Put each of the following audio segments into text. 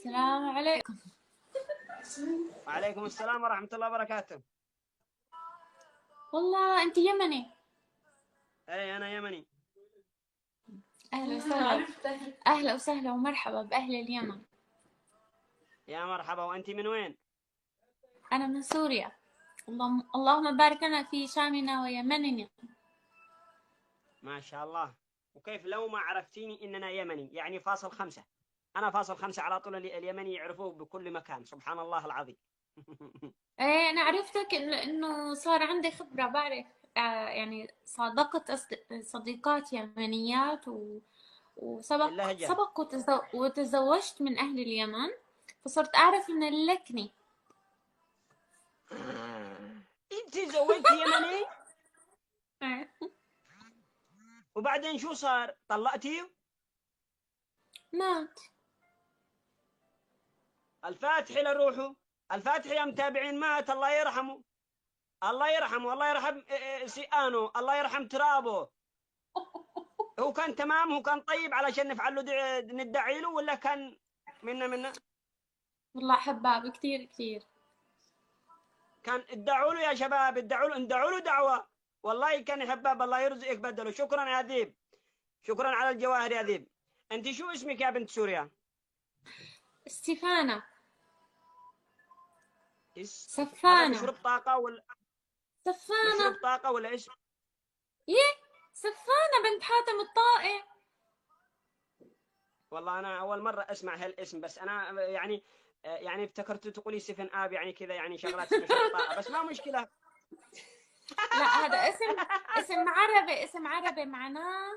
السلام عليكم. وعليكم السلام ورحمة الله وبركاته. والله أنت يمني؟ أي أنا يمني. أهلا وسهلا. أهلا وسهلا ومرحبا بأهل اليمن. يا مرحبا. وأنت من وين؟ أنا من سوريا. اللهم بارك لنا في شامنا ويمننا. ما شاء الله. وكيف لو ما عرفتيني إننا يمني؟ يعني فاصل 5. أنا فاصل 5 على طول. اليمني يعرفوه بكل مكان. سبحان الله العظيم. إيه أنا عرفتك إنه صار عندي خبرة، بعرف يعني صادقت صديقات يمنيات اللهجة. سبق وتزوجت من أهل اليمن، فصرت أعرف من اللكنة. أنت زوجتي يمني؟ إيه. وبعدين شو صار؟ طلقتي؟ مات. الفاتح لروحه. الفاتح يا متابعين مات. الله يرحمه. الله يرحمه. الله يرحم سيانه. الله يرحم ترابه. هو كان تمام. هو كان طيب علشان نفعل له ندعي له، ولا كان منا والله حباب كثير كثير. كان ادعوا له يا شباب. ادعوا له دعوة. والله كان يحباب. الله يرزقك بدله. شكرا يا ذيب. شكرا على الجواهر يا ذيب. انت شو اسمك يا بنت سوريا؟ استفانة. هذا سفانة. مشروب طاقة ولا مشروب سفانة. طاقة ولا اسم؟ سفانة بنت حاتم الطائي. والله انا اول مرة اسمع هالاسم. بس انا يعني افتكرت تقولي سفن اب، يعني كذا، يعني شغلات مشروب طاقة. بس ما مشكلة. لا هذا اسم عربي معناه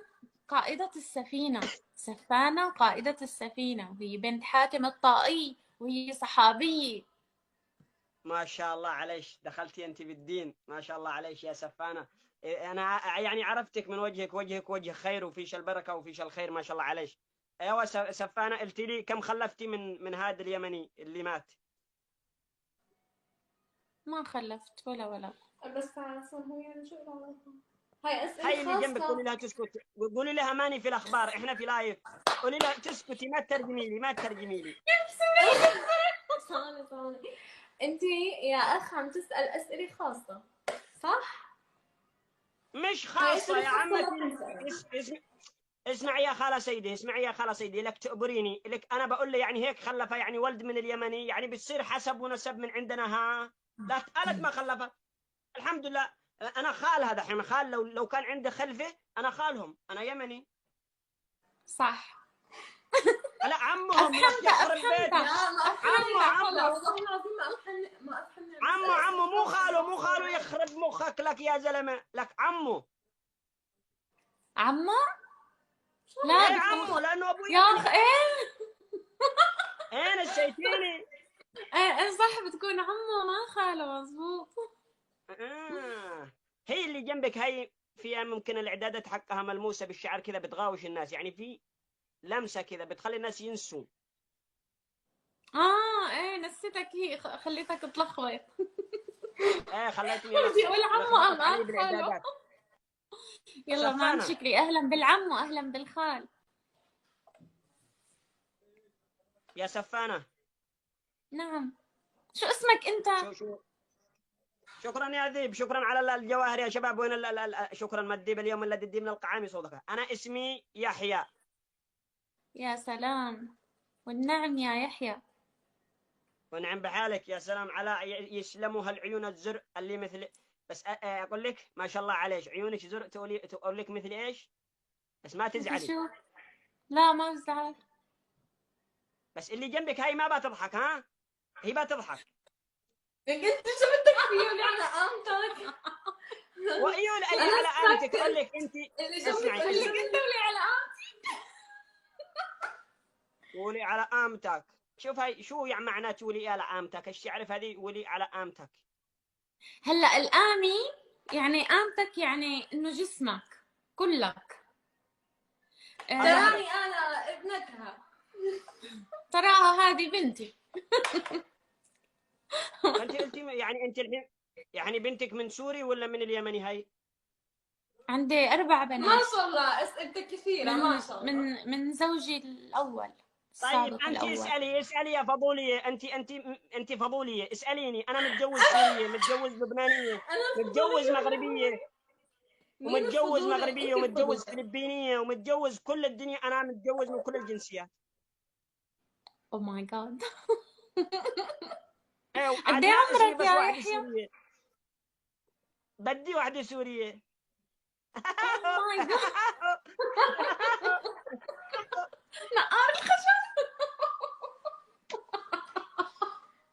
قائدة السفينة. سفانة قائدة السفينة، وهي بنت حاتم الطائي وهي صحابية. ما شاء الله عليش. دخلتي انت بالدين. ما شاء الله عليش يا سفانة. انا يعني عرفتك من وجهك وجه خير، وفيش البركة وفيش الخير. ما شاء الله عليش. ايوه سفانة، قلت لي كم خلفتي من هذا اليمني اللي مات؟ ما خلفت ولا. بس هو يعني شو هاي هاي أسئلة اللي جنبك قولي خاصة. لها تسكت. قولي لها ماني في الاخبار، احنا في لايف. قولي لها تسكتي، ما تترجمي لي، ما تترجمي لي. ثواني. انتي يا اخ عم تسأل أسئلة خاصة، صح؟ مش هاي خاصة أسئلة يا خاصة لا عمتي. تنسأل. اسمعي يا خالة سيدي. اسمعي يا خالة سيدي. لك تأبريني لك. أنا بقول له يعني هيك خلفها، يعني ولد من اليمني، يعني بتصير حسب ونسب من عندنا. ها لا قالت ما خلفها. الحمد لله. أنا خالها دحين. خال لو كان عندي خلفة أنا خالهم. أنا يمني. صح. لا عمهم. لك يخرب بيت. أفهمتها. لا ما عمو أفهمني عمو والله العظيم ما أفهمني عمو مو خاله يخرب مخك. لك يا زلمة. لك عمو. عمو. ايه لا بتكون عمو لأنه أبوه يا أخ يمني. إيه. ايه نسيتيني. إيه صح، بتكون عمو ما خاله. مزبوط. هي اللي جنبك هي فيها ممكن الإعدادات حقها ملموسة بالشعر كذا، بتغاوش الناس، يعني في لمسة كذا بتخلي الناس ينسوا. إيه نسيتك، هي خليتك تلخبط. ايه خليتني بدي أقول عمو لخبطت أم علي خاله. بالإعدادات. يلا مان سفانة شكري، أهلا بالعم وأهلا بالخال. يا سفانة. نعم. شو اسمك أنت؟ شو شكرا يا ذيب. شكرا على الجواهر يا شباب. وين شكرا ما الديب اليوم الذي الديب من القعام صوتك. أنا اسمي يحيى. يا سلام. والنعم يا يحيى. ونعم بحالك. يا سلام على يسلموا هالعيون الزرق اللي مثل. بس أقول لك ما شاء الله عليك عيونك زرق. تقول لك مثل إيش؟ بس ما مثل تزعلي. شو؟ لا ما بزعل. بس اللي جنبك هاي ما بتضحك. ها هي بتضحك. انت شو بدك فيني على قامتك؟ وايون اي أنا على قامتك. ساكتة. اقول لك انت اللي جنبك اسمعي. قول لك انت ولي على قامتك. قولي على قامتك. شوف هاي شو يعني معنى تولي على قامتك؟ ايش تعرف هذه ولي على قامتك؟ هلا القامي يعني قامتك، يعني إنه جسمك كلك. الله عليك. تراني انا ابنتها. تراها هذه بنتي. فانت قلتي يعني انت الحين يعني بنتك من سوري ولا من اليمني هاي؟ عندي 4 ما بنات. شاء الله اسئلتك كثيرة ما شاء الله. من زوجي الأول طيب السابق انت الأول. اسالي يا فضوليه، انت فضوليه، اساليني. انا متجوز سوريه، متجوز لبنانيه، انا متجوز الفضولية ولا مغربيه، هو؟ مين ومتجوز الفضولي؟ مغربيه، انت ومتجوز الفضولي. فلبينيه، ومتجوز كل الدنيا. انا متجوز من كل الجنسيات. او ماي جاد. ايوه قد عاد ايه ناقصني عمرك بس يا واحده يحيى؟ سوريه. بدي واحده سوريه. او ماي جاد. نقار الخشب.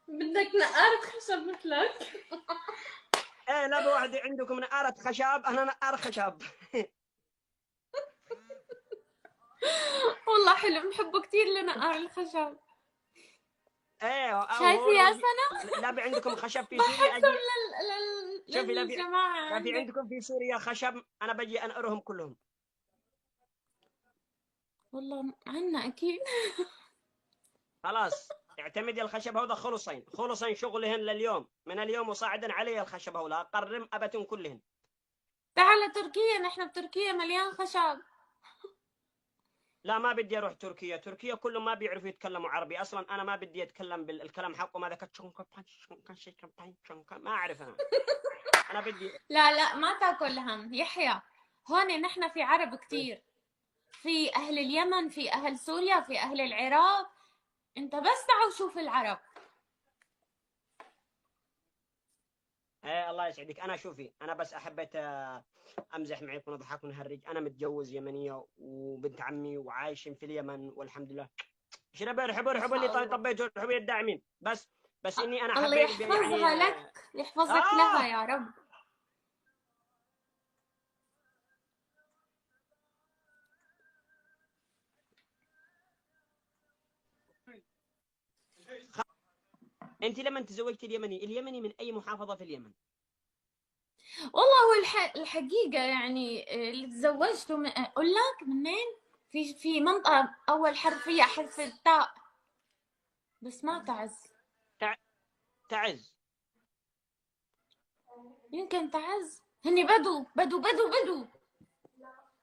بدك نقارة خشب مثلك؟ ايه لا بوحدة عندكم نقارة خشب، انا نقار خشب. والله حلو، بحبه كثير لنقار الخشب. ايه شايفة هون يا سنة؟ لا عندكم خشب في سوريا بحسهم اجي. شوفي للجماعة لا في عندك. عندكم في سوريا خشب، انا بجي انقرهم كلهم. والله عنا أكيد. خلاص اعتمدي الخشب هذا خلصين شغلهن لليوم، من اليوم وصاعدا علي الخشب هذا قرم ابتم كلهن. تعال تركيا، نحن بتركيا مليان خشب. لا ما بدي اروح تركيا، تركيا كلهم ما بيعرفوا يتكلموا عربي اصلا، انا ما بدي اتكلم بالكلام حقهم هذا ما اعرف انا بدي. لا ما تاكل هم يحيى. هون نحن في عرب كتير، في أهل اليمن، في أهل سوريا، في أهل العراق. أنت بس تعال شوف العرب. ايه الله يسعدك. انا شوفي انا بس احبيت امزح معك ونضحك ونهرج. انا متجوز يمنيه وبنت عمي وعايشين في اليمن والحمد لله. شرب ارحبوا اللي طبيتوا ارحبوا الداعمين. بس اني انا الله حبيت يعني يحفظها لك، يحفظك لها اه يا رب. انت لما تزوجتي اليمني من اي محافظه في اليمن؟ والله هو الحقيقة يعني اللي تزوجته من أقول لك منين؟ في منطقة أول حرف فيها حرف التاء، بس ما تعز. تعز. يمكن تعز. هني بدو.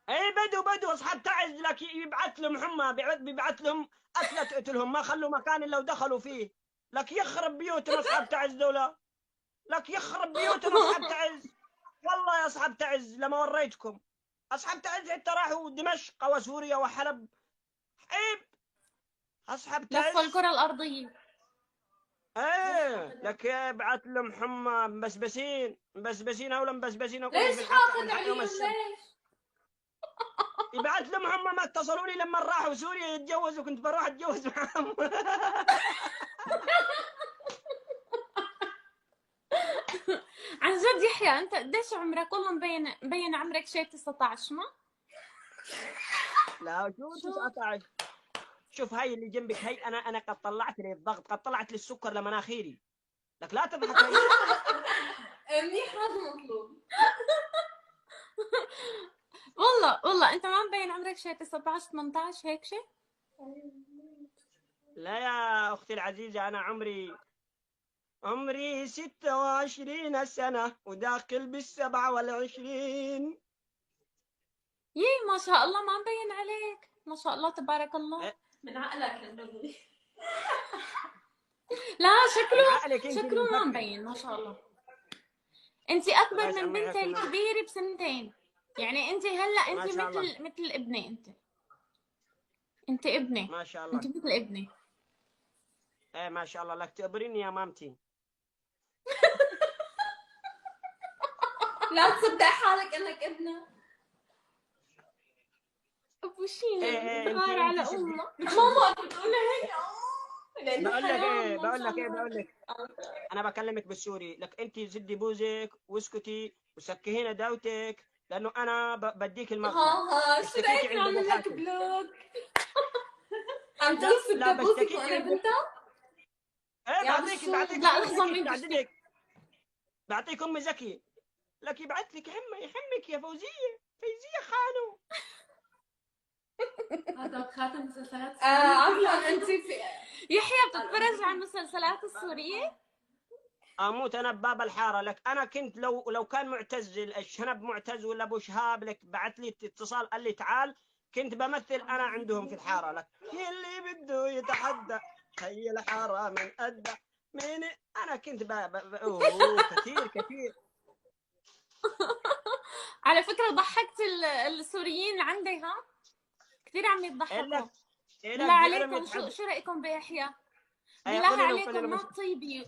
اي بدو اصحاب تعز، لك يبعث لهم هم، بيبعث لهم اكله تقتلهم، ما خلوا مكان الا ودخلوا فيه. لك يخرب بيوتهم اصحاب تعز دوله، لك يخرب بيوتهم اصحاب تعز. والله يا اصحاب تعز لما وريتكم اصحاب تعز حتى راحوا دمشق وسوريا وحلب. عيب اصحاب لفوا تعز. الكرة الأرضية. ايه لك يبعث لهم حمى مبسبسين او مبسبسين وكلهم ليش في الحق حاقد من حق يوم عليهم السبت. ليش؟ يبعث لهم هم، ما اتصلوا لي لما راحوا سوريا يتجوزوا، كنت بروح اتجوز معهم. عن جد يحيى، أنت قديش عمرك؟ والله مبين عمرك شيء 19 ما؟ لا شو 19؟ شوف هاي اللي جنبك هي، انا قد طلعت لي الضغط، قد طلعت لي السكر لمناخيري. لك لا تضحك هي. منيح هذا مطلوب. والله أنت ما مبين عمرك شيء 19 18 هيك شيء؟ لا يا اختي العزيزه، انا عمري 26 سنه وداخل بال27. يي ما شاء الله، ما مبين عليك، ما شاء الله تبارك الله. إيه؟ من عقلك النظري. لا عقلك انت اللي شكله ما مفكر. مبين ما شاء الله. انت اكبر الله من يسعدك بنتي يا الكبيره بسنتين. يعني انت هلا ما انت شاء الله. مثل ابني. انت ابني. ما شاء انت الله. مثل ابني. ايه ما شاء الله، لك تقبريني يا مامتي. لا تصدق حالك انك ابنه. ابو شيل ايه بتغار على انت امه. ماما بتقول هيك. لانه بقول لك حيوان ايه ما بقول شاء لك ايه الله. بقول لك انا بكلمك بالسوري. لك انت زدي بوزك واسكتي وسكهينا داوتك، لانه انا بديك المغفى. ها شو اشتكيتي رايك عند ابو نعمل لك حاتم. بلوك؟ عم لا تقول لا بدي ابوسك بشتكيكي وانا عند. بنتها؟ ايه يا بعطيك لا بالشو. ام لحظه، زكي مين تعدلك. بتشتكي؟ بعطيك ام زكي. لك يبعث لك يحمك يا فوزيه خانو. هذا خاتم مسلسلات عفوا انت في يحيى بتتفرج على المسلسلات السوريه؟ اموت انا بباب الحاره. لك انا كنت لو كان معتز الشنب معتز ولا ابو شهاب لك بعث لي اتصال قال لي تعال كنت بمثل انا عندهم في الحاره لك اللي بده يتحدى هي الحاره من ادى مين. انا كنت أوه كثير كثير. على فكرة ضحكت السوريين عندي، ها كثير عم يضحكوا. لك بالله بيعلم عليكم يتحدى. شو رأيكم بيحيى؟ أي بالله قولي لهم عليكم قولي ما لهم.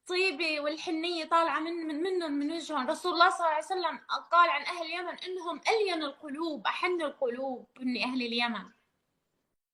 طيبة والحنية طالعة منهم من وجههم. رسول الله صلى الله عليه وسلم قال عن أهل اليمن إنهم ألين القلوب أحن القلوب من أهل اليمن.